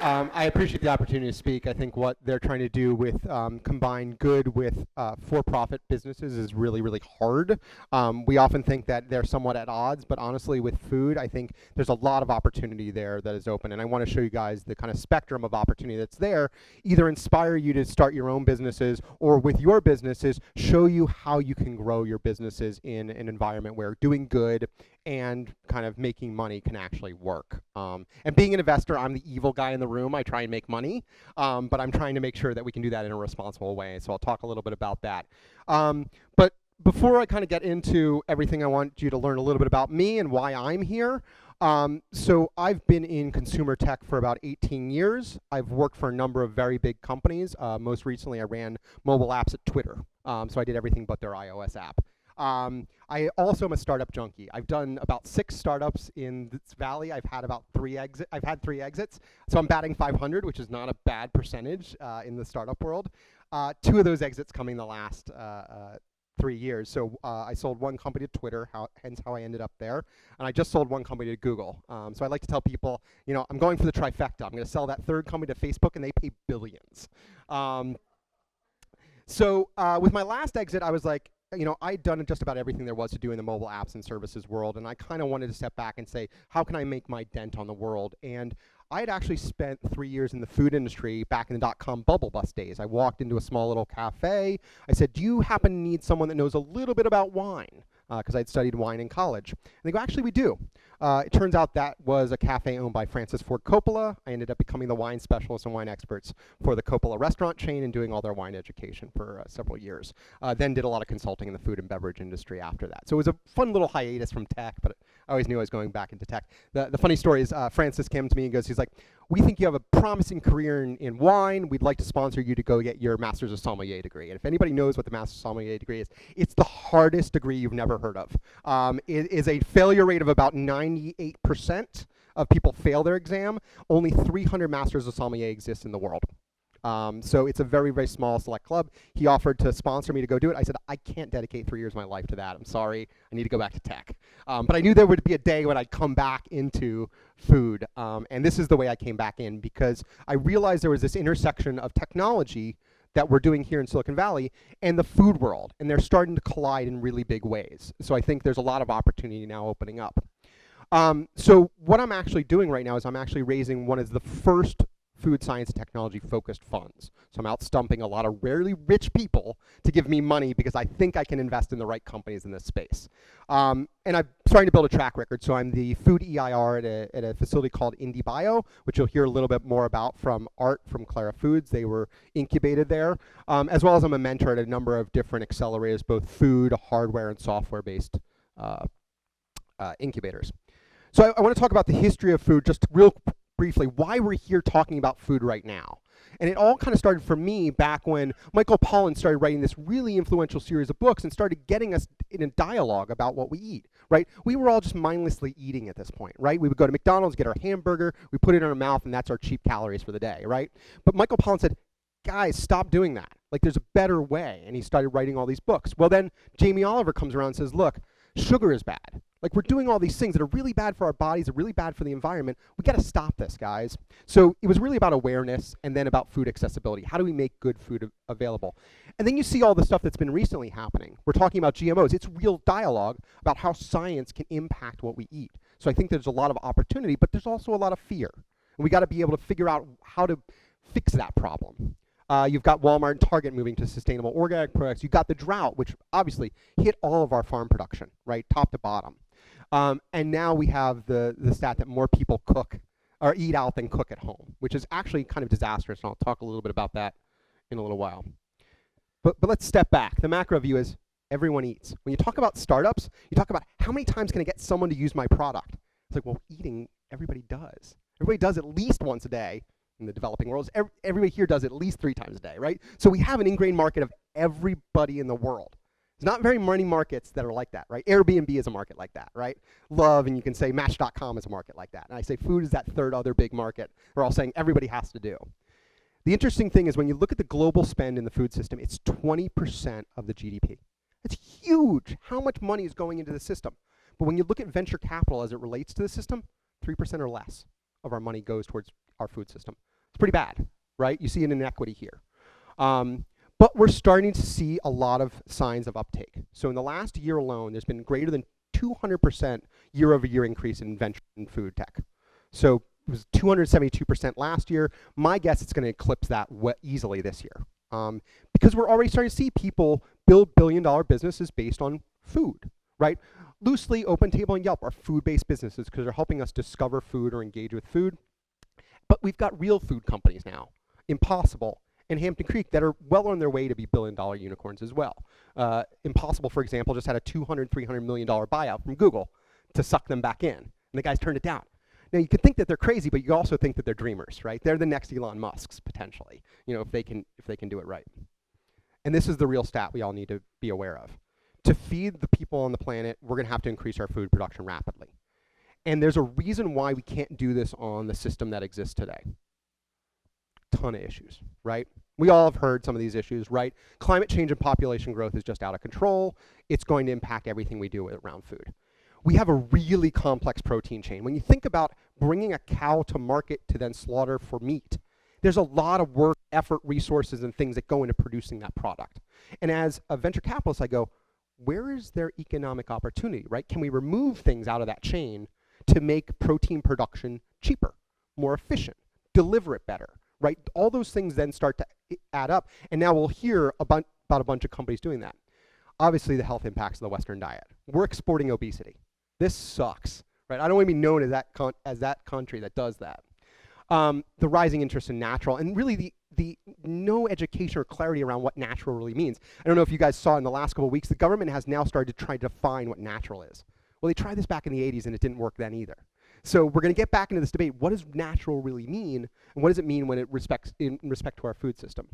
I appreciate the opportunity to speak. I think what they're trying to do with combine good with for-profit businesses is really, really hard. We often think that they're somewhat at odds, but honestly, with food, I think there's a lot of opportunity there that is open. And I want to show you guys the kind of spectrum of opportunity that's there, either inspire you to start your own businesses or with your businesses, show you how you can grow your businesses in an environment where doing good and kind of making money can actually work. And being an investor, I'm the evil guy in the room. I try and make money, but I'm trying to make sure that we can do that in a responsible way. So I'll talk a little bit about that. But before I kind of get into everything, I want you to learn a little bit about me and why I'm here. So I've been in consumer tech for about 18 years. I've worked for a number of very big companies. Most recently, I ran mobile apps at Twitter. So I did everything but their iOS app. I also am a startup junkie. I've done about 6 startups in this valley. I've had about 3 exits. I've had 3 exits. So I'm batting 500, which is not a bad percentage in the startup world. 2 of those exits coming the last 3 years. So I sold one company to Twitter, hence how I ended up there. And I just sold one company to Google. So I like to tell people, you know, I'm going for the trifecta. I'm going to sell that 3rd company to Facebook, and they pay billions. So with my last exit, I was like, you know, I'd done just about everything there was to do in the mobile apps and services world, and I kind of wanted to step back and say, how can I make my dent on the world? And I had actually spent 3 years in the food industry back in the dot-com bubble bust days. I walked into a small little cafe. I said, do you happen to need someone that knows a little bit about wine? Because I'd studied wine in college. And they go, actually, we do. It turns out that was a cafe owned by Francis Ford Coppola. I ended up becoming the wine specialist and wine experts for the Coppola restaurant chain and doing all their wine education for several years. Then did a lot of consulting in the food and beverage industry after that. So it was a fun little hiatus from tech, but I always knew I was going back into tech. The funny story is Francis came to me and goes, he's like, we think you have a promising career in wine. We'd like to sponsor you to go get your Master's of Sommelier degree. And if anybody knows what the Master's of Sommelier degree is, it's the hardest degree you've never heard of. It is a failure rate of about 98% of people fail their exam. Only 300 Masters of Sommelier exist in the world. So it's a very, very small select club. He offered to sponsor me to go do it. I said, I can't dedicate 3 years of my life to that. I'm sorry. I need to go back to tech. But I knew there would be a day when I'd come back into food. And this is the way I came back in, because I realized there was this intersection of technology that we're doing here in Silicon Valley and the food world. And they're starting to collide in really big ways. So I think there's a lot of opportunity now opening up. So what I'm actually doing right now is I'm actually raising one of the first food science and technology focused funds. So I'm out stumping a lot of rarely rich people to give me money because I think I can invest in the right companies in this space. And I'm starting to build a track record. So I'm the food EIR at a facility called IndieBio, which you'll hear a little bit more about from Art from Clara Foods. They were incubated there, as well as I'm a mentor at a number of different accelerators, both food, hardware, and software-based incubators. So I want to talk about the history of food just real briefly, why we're here talking about food right now. And it all kind of started for me back when Michael Pollan started writing this really influential series of books and started getting us in a dialogue about what we eat, right? We were all just mindlessly eating at this point, right? We would go to McDonald's, get our hamburger, we put it in our mouth, and that's our cheap calories for the day, right? But Michael Pollan said, guys, stop doing that. Like, there's a better way. And he started writing all these books. Well, then Jamie Oliver comes around and says, look, sugar is bad. Like, we're doing all these things that are really bad for our bodies, are really bad for the environment. We got to stop this, guys. So it was really about awareness and then about food accessibility. How do we make good food available? And then you see all the stuff that's been recently happening. We're talking about GMOs. It's real dialogue about how science can impact what we eat. So I think there's a lot of opportunity, but there's also a lot of fear. And we got to be able to figure out how to fix that problem. You've got Walmart and Target moving to sustainable organic products. You've got the drought, which obviously hit all of our farm production, right, top to bottom. And now we have the stat that more people cook or eat out than cook at home, which is actually kind of disastrous, and I'll talk a little bit about that in a little while. But let's step back. The macro view is everyone eats. When you talk about startups, you talk about how many times can I get someone to use my product? It's like, well, eating, everybody does. Everybody does at least once a day. In the developing world, everybody here does at least 3 times a day, right? So we have an ingrained market of everybody in the world. There's not very many markets that are like that, right? Airbnb is a market like that, right? Love, and you can say Match.com is a market like that. And I say food is that 3rd other big market we're all saying everybody has to do. The interesting thing is when you look at the global spend in the food system, it's 20% of the GDP. It's huge. How much money is going into the system? But when you look at venture capital as it relates to the system, 3% or less of our money goes towards our food system. It's pretty bad, right? You see an inequity here. But we're starting to see a lot of signs of uptake. So in the last year alone, there's been greater than 200% year-over-year increase in venture in food tech. So it was 272% last year. My guess it's going to eclipse that easily this year. Because we're already starting to see people build billion-dollar businesses based on food, right? Loosely, OpenTable and Yelp are food-based businesses because they're helping us discover food or engage with food. But we've got real food companies now, Impossible and Hampton Creek, that are well on their way to be billion-dollar unicorns as well. Impossible, for example, just had a $300 million buyout from Google to suck them back in, and the guys turned it down. Now, you could think that they're crazy, but you also think that they're dreamers, right? They're the next Elon Musks, potentially, you know, if they can do it right. And this is the real stat we all need to be aware of. To feed the people on the planet, we're going to have to increase our food production rapidly. And there's a reason why we can't do this on the system that exists today. Ton of issues, right? We all have heard some of these issues, right? Climate change and population growth is just out of control. It's going to impact everything we do around food. We have a really complex protein chain. When you think about bringing a cow to market to then slaughter for meat, there's a lot of work, effort, resources, and things that go into producing that product. And as a venture capitalist, I go, where is there economic opportunity, right? Can we remove things out of that chain to make protein production cheaper, more efficient, deliver it better, right? All those things then start to add up. And now we'll hear about a bunch of companies doing that. Obviously, the health impacts of the Western diet. We're exporting obesity. This sucks, right? I don't want to be known as that country that does that. The rising interest in natural, and really the no education or clarity around what natural really means. I don't know if you guys saw in the last couple of weeks, the government has now started to try to define what natural is. Well, they tried this back in the 80s and it didn't work then either. So we're going to get back into this debate. What does natural really mean? And what does it mean when it in respect to our food system?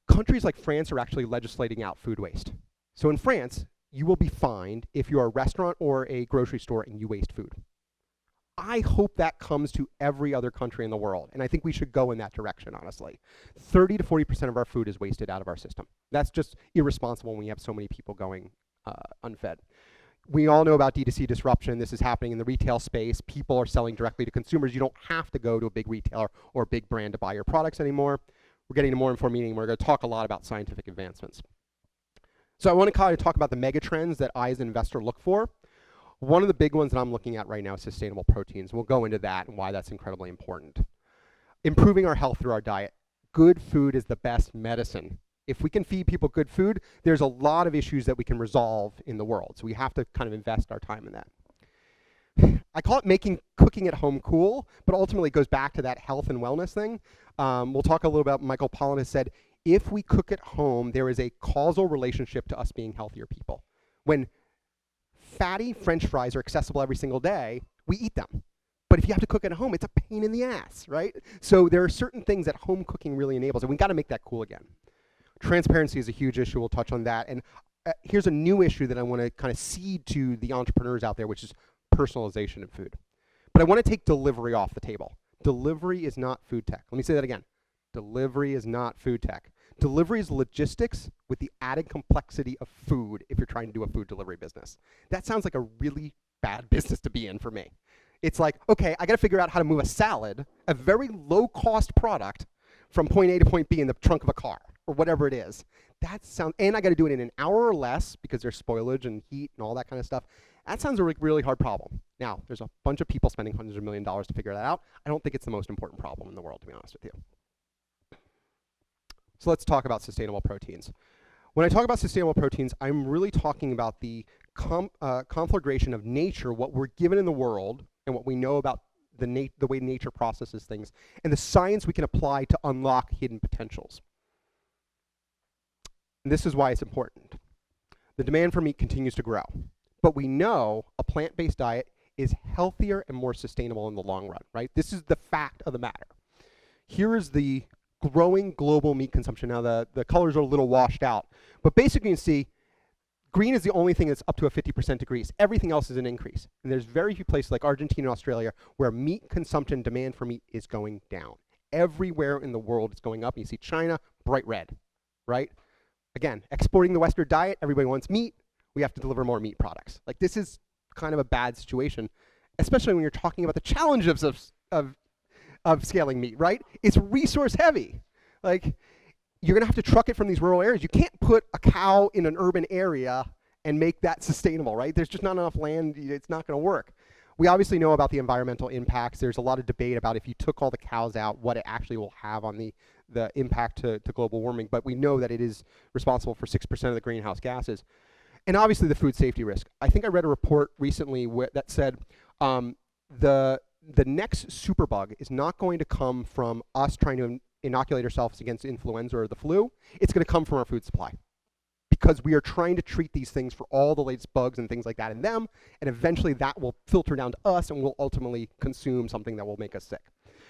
Countries like France are actually legislating out food waste. So in France, you will be fined if you're a restaurant or a grocery store and you waste food. I hope that comes to every other country in the world, and I think we should go in that direction, honestly. 30 to 40% of our food is wasted out of our system. That's just irresponsible when we have so many people going unfed. We all know about D2C disruption. This is happening in the retail space. People are selling directly to consumers. You don't have to go to a big retailer or a big brand to buy your products anymore. We're getting a more informed meeting. We're going to talk a lot about scientific advancements. So I want to kind of talk about the mega trends that I as an investor look for. One of the big ones that I'm looking at right now is sustainable proteins. We'll go into that and why that's incredibly important. Improving our health through our diet. Good food is the best medicine. If we can feed people good food, there's a lot of issues that we can resolve in the world. So we have to kind of invest our time in that. I call it making cooking at home cool, but ultimately it goes back to that health and wellness thing. We'll talk a little about, Michael Pollan has said, if we cook at home, there is a causal relationship to us being healthier people. When fatty French fries are accessible every single day, we eat them. But if you have to cook at home, it's a pain in the ass, right? So there are certain things that home cooking really enables, and we've got to make that cool again. Transparency is a huge issue. We'll touch on that. And here's a new issue that I want to kind of seed to the entrepreneurs out there, which is personalization of food. But I want to take delivery off the table. Delivery is not food tech. Let me say that again. Delivery is not food tech. Delivery is logistics with the added complexity of food if you're trying to do a food delivery business. That sounds like a really bad business to be in for me. It's like, okay, I got to figure out how to move a salad, a very low-cost product, from point A to point B in the trunk of a car, or whatever it is. That sounds, and I got to do it in an hour or less because there's spoilage and heat and all that kind of stuff. That sounds a really hard problem. Now, there's a bunch of people spending hundreds of millions of dollars to figure that out. I don't think it's the most important problem in the world, to be honest with you. So let's talk about sustainable proteins. When I talk about sustainable proteins, I'm really talking about the conflagration of nature, what we're given in the world, and what we know about the way nature processes things, and the science we can apply to unlock hidden potentials. And this is why it's important. The demand for meat continues to grow, but we know a plant-based diet is healthier and more sustainable in the long run, right? This is the fact of the matter. Here is the growing global meat consumption. Now the colors are a little washed out, but basically you can see green is the only thing that's up to a 50% decrease. Everything else is an increase. And there's very few places like Argentina and Australia where meat consumption, demand for meat is going down. Everywhere in the world it's going up. You see China, bright red, right? Again, exporting the Western diet, everybody wants meat. We have to deliver more meat products. Like, this is kind of a bad situation, especially when you're talking about the challenges of of scaling meat, right? It's resource heavy. Like, you're going to have to truck it from these rural areas. You can't put a cow in an urban area and make that sustainable, right? There's just not enough land. It's not going to work. We obviously know about the environmental impacts. There's a lot of debate about if you took all the cows out, what it actually will have on the impact to global warming. But we know that it is responsible for 6% of the greenhouse gases. And obviously the food safety risk. I think I read a report recently that said the next superbug is not going to come from us trying to inoculate ourselves against influenza or the flu. It's going to come from our food supply, because we are trying to treat these things for all the latest bugs and things like that in them, and eventually that will filter down to us and we'll ultimately consume something that will make us sick.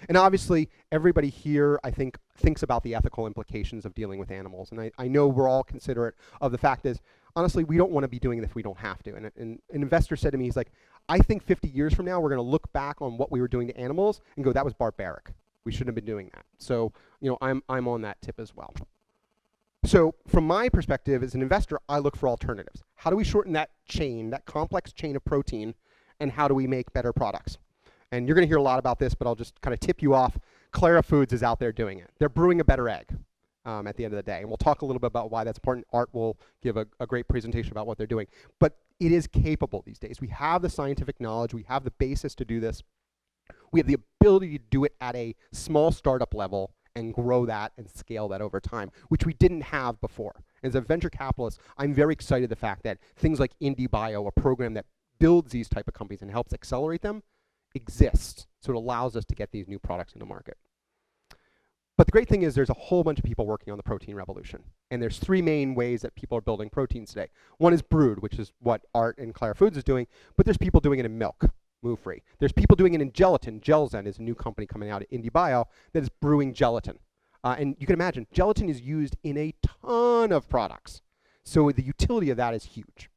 And obviously everybody here, I think, thinks about the ethical implications of dealing with animals, and I know we're all considerate of the fact is, honestly, we don't want to be doing it if we don't have to. And an investor said to me, he's like, I think 50 years from now we're going to look back on what we were doing to animals and go, that was barbaric. We shouldn't have been doing that. So, I'm on that tip as well. So from my perspective as an investor, I look for alternatives. How do we shorten that chain, that complex chain of protein, and how do we make better products? And you're going to hear a lot about this, but I'll just kind of tip you off. Clara Foods is out there doing it. They're brewing a better egg at the end of the day. And we'll talk a little bit about why that's important. Art will give a great presentation about what they're doing. But it is capable these days. We have the scientific knowledge. We have the basis to do this. We have the ability to do it at a small startup level and grow that and scale that over time, which we didn't have before. As a venture capitalist, I'm very excited the fact that things like IndieBio, a program that builds these type of companies and helps accelerate them, exists. So it allows us to get these new products into market. But the great thing is there's a whole bunch of people working on the protein revolution. And there's three main ways that people are building proteins today. One is brewed, which is what Art and Clara Foods is doing, but there's people doing it in milk. Move-free. There's people doing it in gelatin. Gelzen is a new company coming out at IndieBio that is brewing gelatin. And you can imagine, gelatin is used in a ton of products. So the utility of that is huge.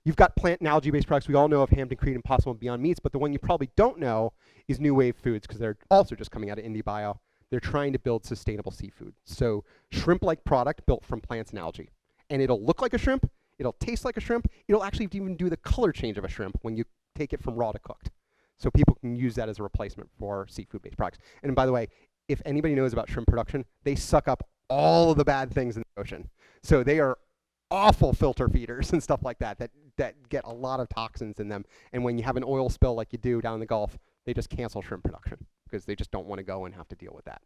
You've got plant and algae-based products. We all know of Hampton Creek, Impossible, and Beyond Meats, but the one you probably don't know is New Wave Foods, because they're also just coming out of IndieBio. They're trying to build sustainable seafood. So shrimp-like product built from plants and algae. And it'll look like a shrimp. It'll taste like a shrimp. It'll actually even do the color change of a shrimp when you take it from raw to cooked. So people can use that as a replacement for seafood-based products. And by the way, if anybody knows about shrimp production, they suck up all of the bad things in the ocean. So they are awful filter feeders and stuff like that get a lot of toxins in them. And when you have an oil spill like you do down in the Gulf, they just cancel shrimp production because they just don't want to go and have to deal with that.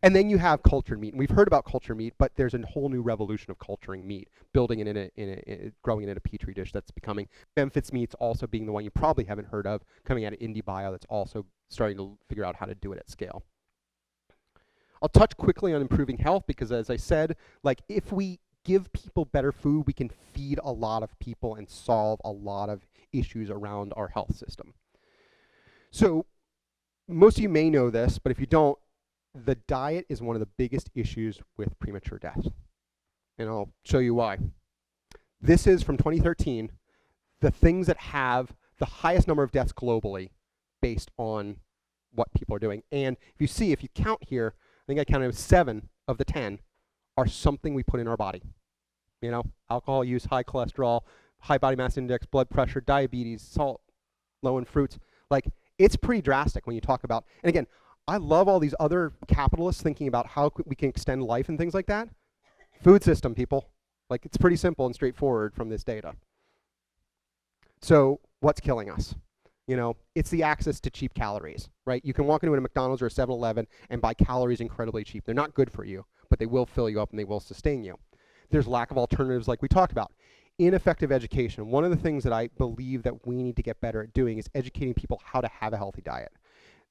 And then you have cultured meat. And we've heard about cultured meat, but there's a whole new revolution of culturing meat, building it growing it in a petri dish that's becoming. Memphis Meats also being the one you probably haven't heard of, coming out of IndieBio, that's also starting to figure out how to do it at scale. I'll touch quickly on improving health because, as I said, like if we give people better food, we can feed a lot of people and solve a lot of issues around our health system. So most of you may know this, but if you don't, the diet is one of the biggest issues with premature death. And I'll show you why. This is from 2013, the things that have the highest number of deaths globally based on what people are doing. And if you count here, I think I counted 7 of the 10 are something we put in our body. Alcohol use, high cholesterol, high body mass index, blood pressure, diabetes, salt, low in fruits. Like, it's pretty drastic when you talk about, and again, I love all these other capitalists thinking about how we can extend life and things like that. Food system, people. Like, it's pretty simple and straightforward from this data. So what's killing us? It's the access to cheap calories, right? You can walk into a McDonald's or a 7-Eleven and buy calories incredibly cheap. They're not good for you, but they will fill you up and they will sustain you. There's lack of alternatives like we talked about. Ineffective education. One of the things that I believe that we need to get better at doing is educating people how to have a healthy diet.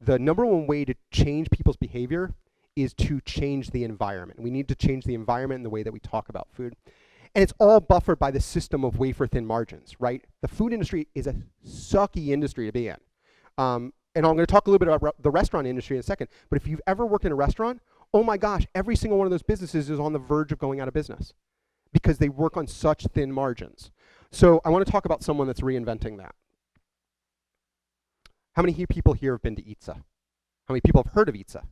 The number one way to change people's behavior is to change the environment. We need to change the environment and the way that we talk about food. And it's all buffered by the system of wafer-thin margins, right? The food industry is a sucky industry to be in. And I'm going to talk a little bit about the restaurant industry in a second, but if you've ever worked in a restaurant, oh my gosh, every single one of those businesses is on the verge of going out of business because they work on such thin margins. So I want to talk about someone that's reinventing that. How many people here have been to Itza? How many people have heard of Itza?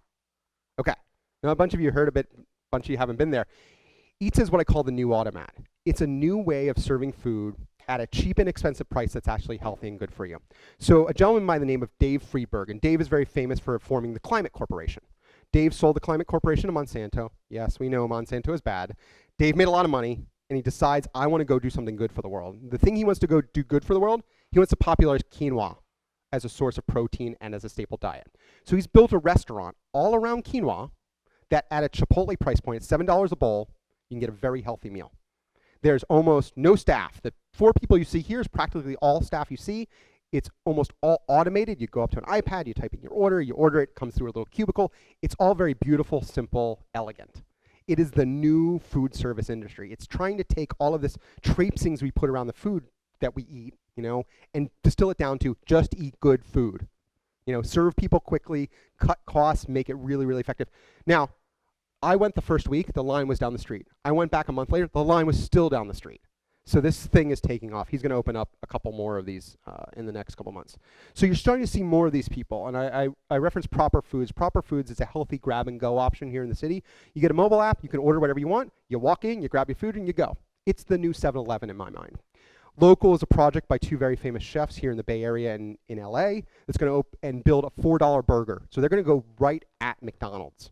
Okay. Now a bunch of you heard of it, a bunch of you haven't been there. Itza is what I call the new automat. It's a new way of serving food at a cheap and expensive price that's actually healthy and good for you. So a gentleman by the name of Dave Friedberg, and Dave is very famous for forming the Climate Corporation. Dave sold the Climate Corporation to Monsanto. Yes, we know Monsanto is bad. Dave made a lot of money, and he decides, I want to go do something good for the world. The thing he wants to go do good for the world, he wants to popularize quinoa as a source of protein and as a staple diet. So he's built a restaurant all around quinoa that at a Chipotle price point, it's $7 a bowl, you can get a very healthy meal. There's almost no staff. The 4 people you see here is practically all staff you see. It's almost all automated. You go up to an iPad, you type in your order, it comes through a little cubicle. It's all very beautiful, simple, elegant. It is the new food service industry. It's trying to take all of this traipsings we put around the food that we eat, and distill it down to just eat good food. Serve people quickly, cut costs, make it really, really effective. Now, I went the first week, the line was down the street. I went back a month later, the line was still down the street. So this thing is taking off. He's going to open up a couple more of these in the next couple months. So you're starting to see more of these people. And I referenced Proper Foods. Proper Foods is a healthy grab-and-go option here in the city. You get a mobile app, you can order whatever you want, you walk in, you grab your food, and you go. It's the new 7-Eleven in my mind. Local is a project by 2 very famous chefs here in the Bay Area and in LA that's going to build a $4 burger. So they're going to go right at McDonald's.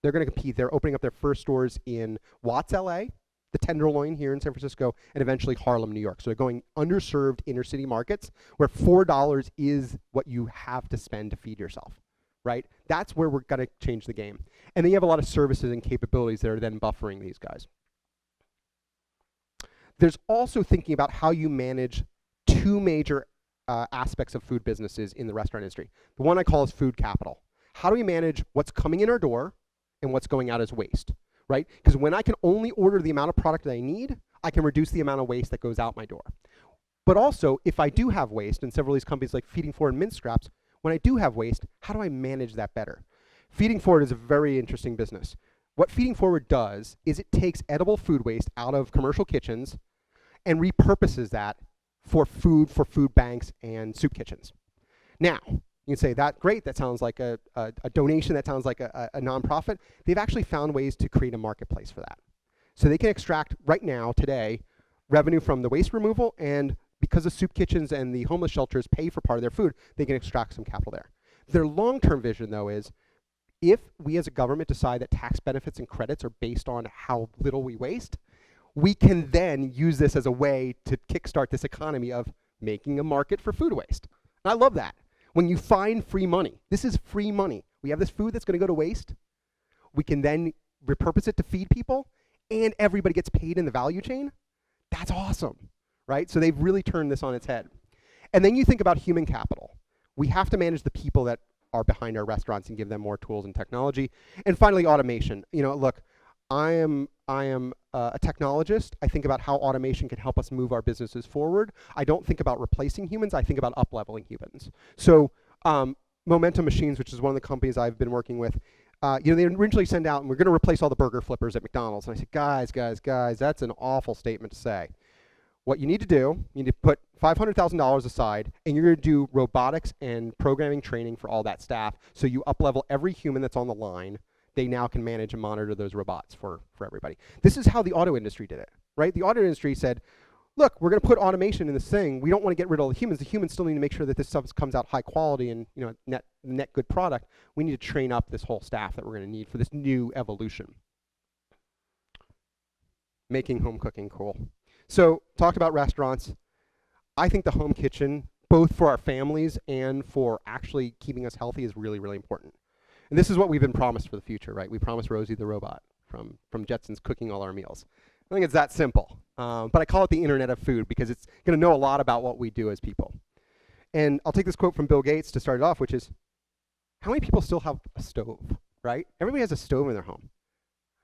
They're going to compete. They're opening up their first stores in Watts, LA, the Tenderloin here in San Francisco, and eventually Harlem, New York. So they're going underserved inner city markets where $4 is what you have to spend to feed yourself, right? That's where we're going to change the game. And then you have a lot of services and capabilities that are then buffering these guys. There's also thinking about how you manage 2 major aspects of food businesses in the restaurant industry. The one I call is food capital. How do we manage what's coming in our door and what's going out as waste, right? Because when I can only order the amount of product that I need, I can reduce the amount of waste that goes out my door. But also, if I do have waste, and several of these companies like Feeding Forward and Mint Scraps, when I do have waste, how do I manage that better? Feeding Forward is a very interesting business. What Feeding Forward does is it takes edible food waste out of commercial kitchens and repurposes that for food banks and soup kitchens. Now, you can say, great, that sounds like a donation, that sounds like a nonprofit. They've actually found ways to create a marketplace for that. So they can extract, right now, today, revenue from the waste removal, and because the soup kitchens and the homeless shelters pay for part of their food, they can extract some capital there. Their long-term vision, though, is if we as a government decide that tax benefits and credits are based on how little we waste, we can then use this as a way to kickstart this economy of making a market for food waste. And I love that. When you find free money, this is free money. We have this food that's going to go to waste. We can then repurpose it to feed people, and everybody gets paid in the value chain. That's awesome, right? So they've really turned this on its head. And then you think about human capital. We have to manage the people that are behind our restaurants and give them more tools and technology. And finally, automation. Look, I am a technologist. I think about how automation can help us move our businesses forward. I don't think about replacing humans. I think about up-leveling humans. So Momentum Machines, which is one of the companies I've been working with, they originally send out, and we're going to replace all the burger flippers at McDonald's. And I said, guys, that's an awful statement to say. What you need to do, you need to put $500,000 aside, and you're going to do robotics and programming training for all that staff, so you up-level every human that's on the line. They now can manage and monitor those robots for everybody. This is how the auto industry did it, right? The auto industry said, look, we're going to put automation in this thing. We don't want to get rid of all the humans. The humans still need to make sure that this stuff comes out high quality and net good product. We need to train up this whole staff that we're going to need for this new evolution. Making home cooking cool. So talked about restaurants. I think the home kitchen, both for our families and for actually keeping us healthy, is really, really important. And this is what we've been promised for the future, right? We promised Rosie the robot from Jetsons cooking all our meals. I think it's that simple. But I call it the Internet of Food because it's going to know a lot about what we do as people. And I'll take this quote from Bill Gates to start it off, which is, how many people still have a stove, right? Everybody has a stove in their home.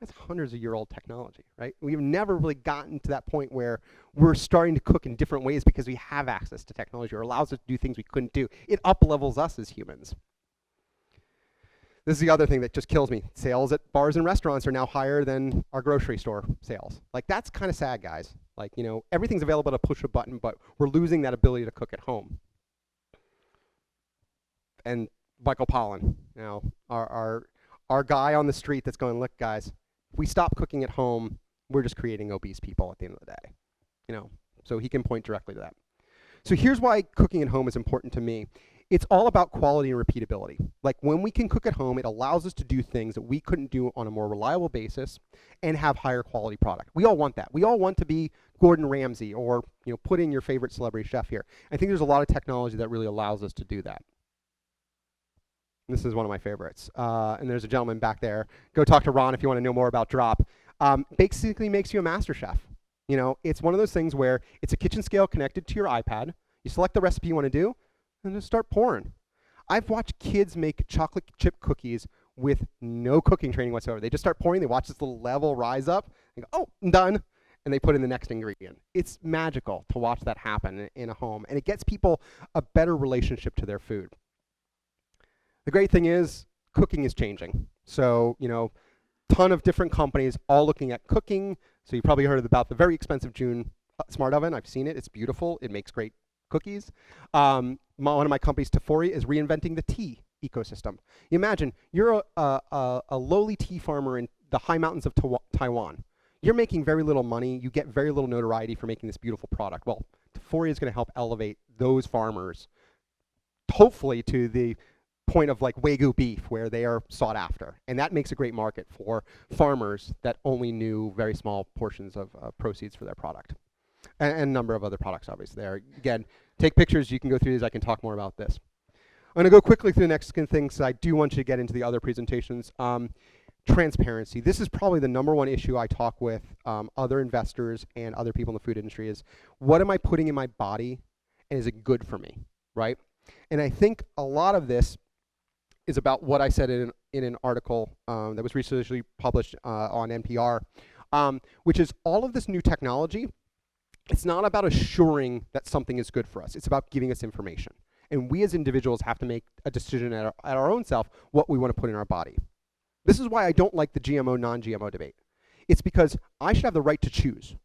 That's hundreds of year old technology, right? We've never really gotten to that point where we're starting to cook in different ways because we have access to technology or allows us to do things we couldn't do. It up-levels us as humans. This is the other thing that just kills me. Sales at bars and restaurants are now higher than our grocery store sales. Like, that's kind of sad, guys. Like, everything's available to push a button, but we're losing that ability to cook at home. And Michael Pollan, our guy on the street that's going, look, guys, if we stop cooking at home, we're just creating obese people at the end of the day. So he can point directly to that. So here's why cooking at home is important to me. It's all about quality and repeatability. Like when we can cook at home, it allows us to do things that we couldn't do on a more reliable basis and have higher quality product. We all want that. We all want to be Gordon Ramsay or put in your favorite celebrity chef here. I think there's a lot of technology that really allows us to do that. This is one of my favorites. And there's a gentleman back there. Go talk to Ron if you want to know more about Drop. Basically makes you a master chef. It's one of those things where it's a kitchen scale connected to your iPad. You select the recipe you want to do, and just start pouring. I've watched kids make chocolate chip cookies with no cooking training whatsoever. They just start pouring, they watch this little level rise up, and go, oh, I'm done, and they put in the next ingredient. It's magical to watch that happen in a home, and it gets people a better relationship to their food. The great thing is, cooking is changing. So, ton of different companies all looking at cooking. So you probably heard about the very expensive June smart oven. I've seen it. It's beautiful. It makes great cookies. One of my companies, Tafori, is reinventing the tea ecosystem. You imagine you're a lowly tea farmer in the high mountains of Taiwan. You're making very little money. You get very little notoriety for making this beautiful product. Well, Tafori is going to help elevate those farmers, hopefully to the point of like Wagyu beef where they are sought after. And that makes a great market for farmers that only knew very small portions of proceeds for their product. And a number of other products obviously there. Again, take pictures, you can go through these, I can talk more about this. I'm going to go quickly through the next thing because I do want you to get into the other presentations. Transparency. This is probably the #1 issue I talk with other investors and other people in the food industry is, what am I putting in my body and is it good for me, right? And I think a lot of this is about what I said in an article that was recently published on NPR, which is all of this new technology, it's not about assuring that something is good for us. It's about giving us information. And we as individuals have to make a decision at our own self what we want to put in our body. This is why I don't like the GMO, non-GMO debate. It's because I should have the right to choose,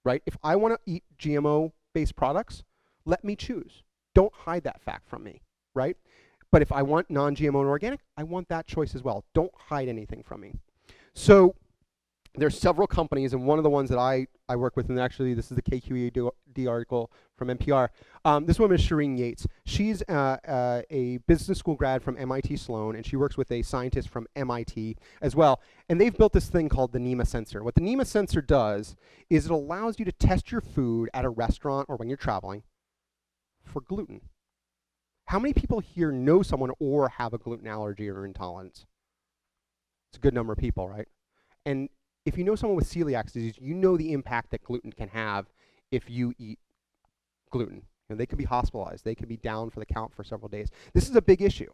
right? If I want to eat GMO-based products, let me choose. Don't hide that fact from me, right? But if I want non-GMO and organic, I want that choice as well. Don't hide anything from me. So there's several companies, and one of the ones that I work with, and actually this is the KQED article from NPR. This woman is Shireen Yates. She's a business school grad from MIT Sloan, and she works with a scientist from MIT as well. And they've built this thing called the Nema Sensor. What the Nema Sensor does is it allows you to test your food at a restaurant or when you're traveling for gluten. How many people here know someone or have a gluten allergy or intolerance? It's a good number of people, right? And if you know someone with celiac disease, you know the impact that gluten can have if you eat gluten. They could be hospitalized. They could be down for the count for several days. This is a big issue.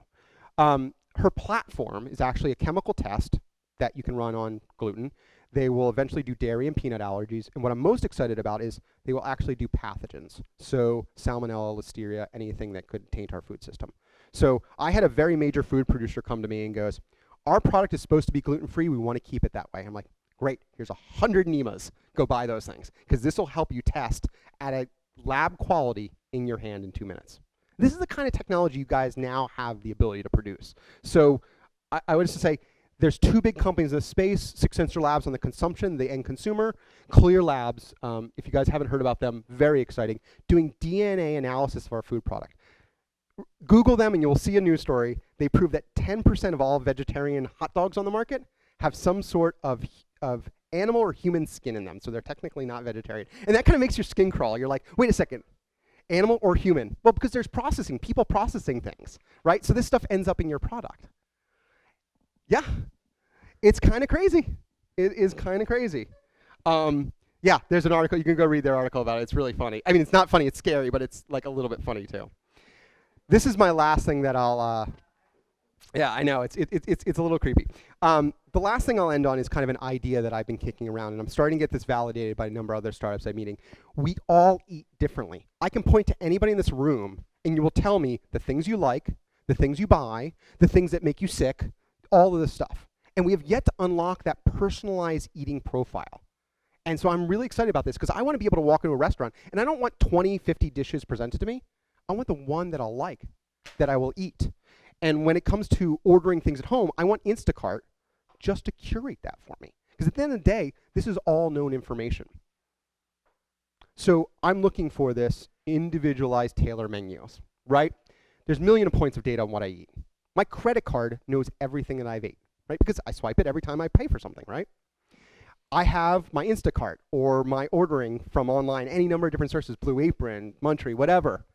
Her platform is actually a chemical test that you can run on gluten. They will eventually do dairy and peanut allergies. And what I'm most excited about is they will actually do pathogens. So salmonella, listeria, anything that could taint our food system. So I had a very major food producer come to me and goes, our product is supposed to be gluten-free. We want to keep it that way. I'm like, great, here's 100 Nemas. Go buy those things. Because this will help you test at a lab quality in your hand in 2 minutes. This is the kind of technology you guys now have the ability to produce. So I would just say, there's 2 big companies in this space, 6 Sensor Labs on the consumption, the end consumer, Clear Labs, if you guys haven't heard about them, very exciting, doing DNA analysis of our food product. Google them and you'll see a news story. They prove that 10% of all vegetarian hot dogs on the market have some sort of animal or human skin in them, so they're technically not vegetarian. And that kind of makes your skin crawl. You're like, wait a second, animal or human? Well, because there's processing, people processing things, right? So this stuff ends up in your product. Yeah, it's kind of crazy. It is kind of crazy. Yeah, there's an article. You can go read their article about it. It's really funny. I mean, it's not funny. It's scary, but it's like a little bit funny too. This is my last thing that I'll. Yeah, I know it's a little creepy. The last thing I'll end on is kind of an idea that I've been kicking around, and I'm starting to get this validated by a number of other startups I'm meeting. We all eat differently. I can point to anybody in this room, and you will tell me the things you like, the things you buy, the things that make you sick, all of this stuff. And we have yet to unlock that personalized eating profile. And so I'm really excited about this because I want to be able to walk into a restaurant and I don't want 20, 50 dishes presented to me. I want the one that I'll like, that I will eat. And when it comes to ordering things at home, I want Instacart just to curate that for me. Because at the end of the day, this is all known information. So I'm looking for this individualized tailor menus, right? There's millions of points of data on what I eat. My credit card knows everything that I've ate, right? Because I swipe it every time I pay for something, right? I have my Instacart or my ordering from online, any number of different sources, Blue Apron, Munchery, whatever.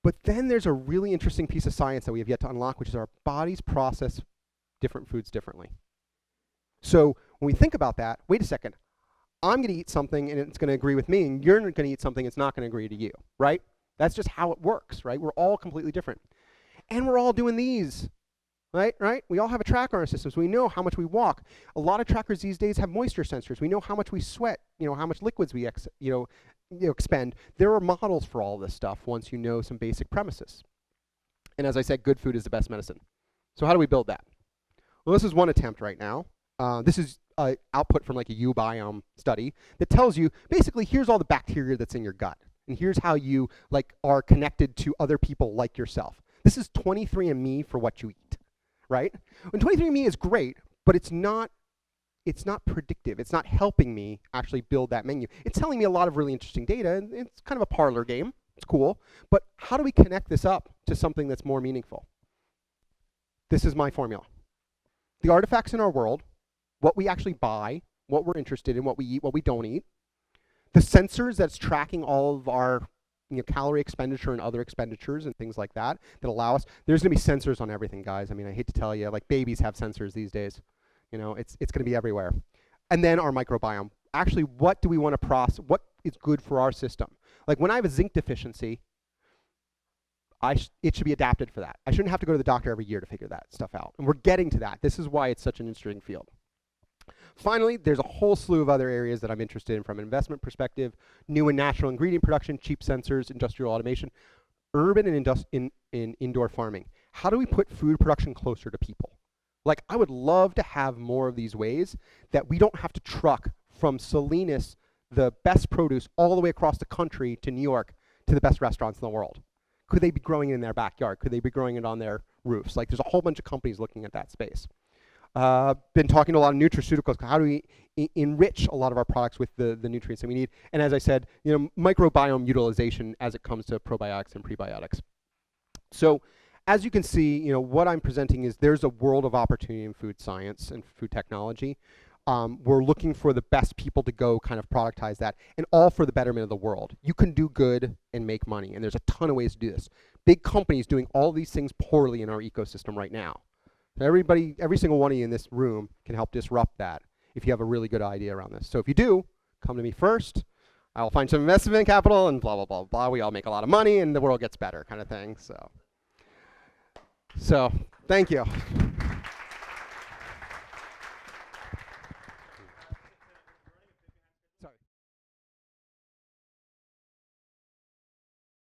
But then there's a really interesting piece of science that we have yet to unlock, which is our bodies process different foods differently. So when we think about that, wait a second, I'm going to eat something and it's going to agree with me, and you're going to eat something it's not going to agree to you, right? That's just how it works, right? We're all completely different. And we're all doing these, right? We all have a tracker on our systems. We know how much we walk. A lot of trackers these days have moisture sensors. We know how much we sweat, how much liquids we expend. There are models for all this stuff once you know some basic premises. And as I said, good food is the best medicine. So how do we build that? Well, this is one attempt right now. This is output from like a uBiome study that tells you basically here's all the bacteria that's in your gut, and here's how you are connected to other people like yourself. This is 23andMe for what you eat, right? And 23andMe is great, but it's not predictive. It's not helping me actually build that menu. It's telling me a lot of really interesting data, and it's kind of a parlor game. It's cool, but how do we connect this up to something that's more meaningful? This is my formula. The artifacts in our world, what we actually buy, what we're interested in, what we eat, what we don't eat, the sensors that's tracking all of our calorie expenditure and other expenditures and things like that allow us. There's going to be sensors on everything, guys. I mean, I hate to tell you, like babies have sensors these days. It's going to be everywhere. And then our microbiome. Actually, what do we want to process? What is good for our system? Like when I have a zinc deficiency, it should be adapted for that. I shouldn't have to go to the doctor every year to figure that stuff out. And we're getting to that. This is why it's such an interesting field. Finally, there's a whole slew of other areas that I'm interested in from an investment perspective: new and natural ingredient production, cheap sensors, industrial automation, urban and indoor farming. How do we put food production closer to people? Like, I would love to have more of these ways that we don't have to truck from Salinas, the best produce, all the way across the country to New York to the best restaurants in the world. Could they be growing it in their backyard? Could they be growing it on their roofs? Like, there's a whole bunch of companies looking at that space. Been talking to a lot of nutraceuticals. How do we enrich a lot of our products with the nutrients that we need? And as I said, microbiome utilization as it comes to probiotics and prebiotics. So as you can see, what I'm presenting is there's a world of opportunity in food science and food technology. We're looking for the best people to go kind of productize that, and all for the betterment of the world. You can do good and make money, and there's a ton of ways to do this. Big companies doing all these things poorly in our ecosystem right now. Everybody, every single one of you in this room can help disrupt that if you have a really good idea around this. So if you do, come to me first. I'll find some investment capital and blah, blah, blah, blah. We all make a lot of money and the world gets better kind of thing. So thank you.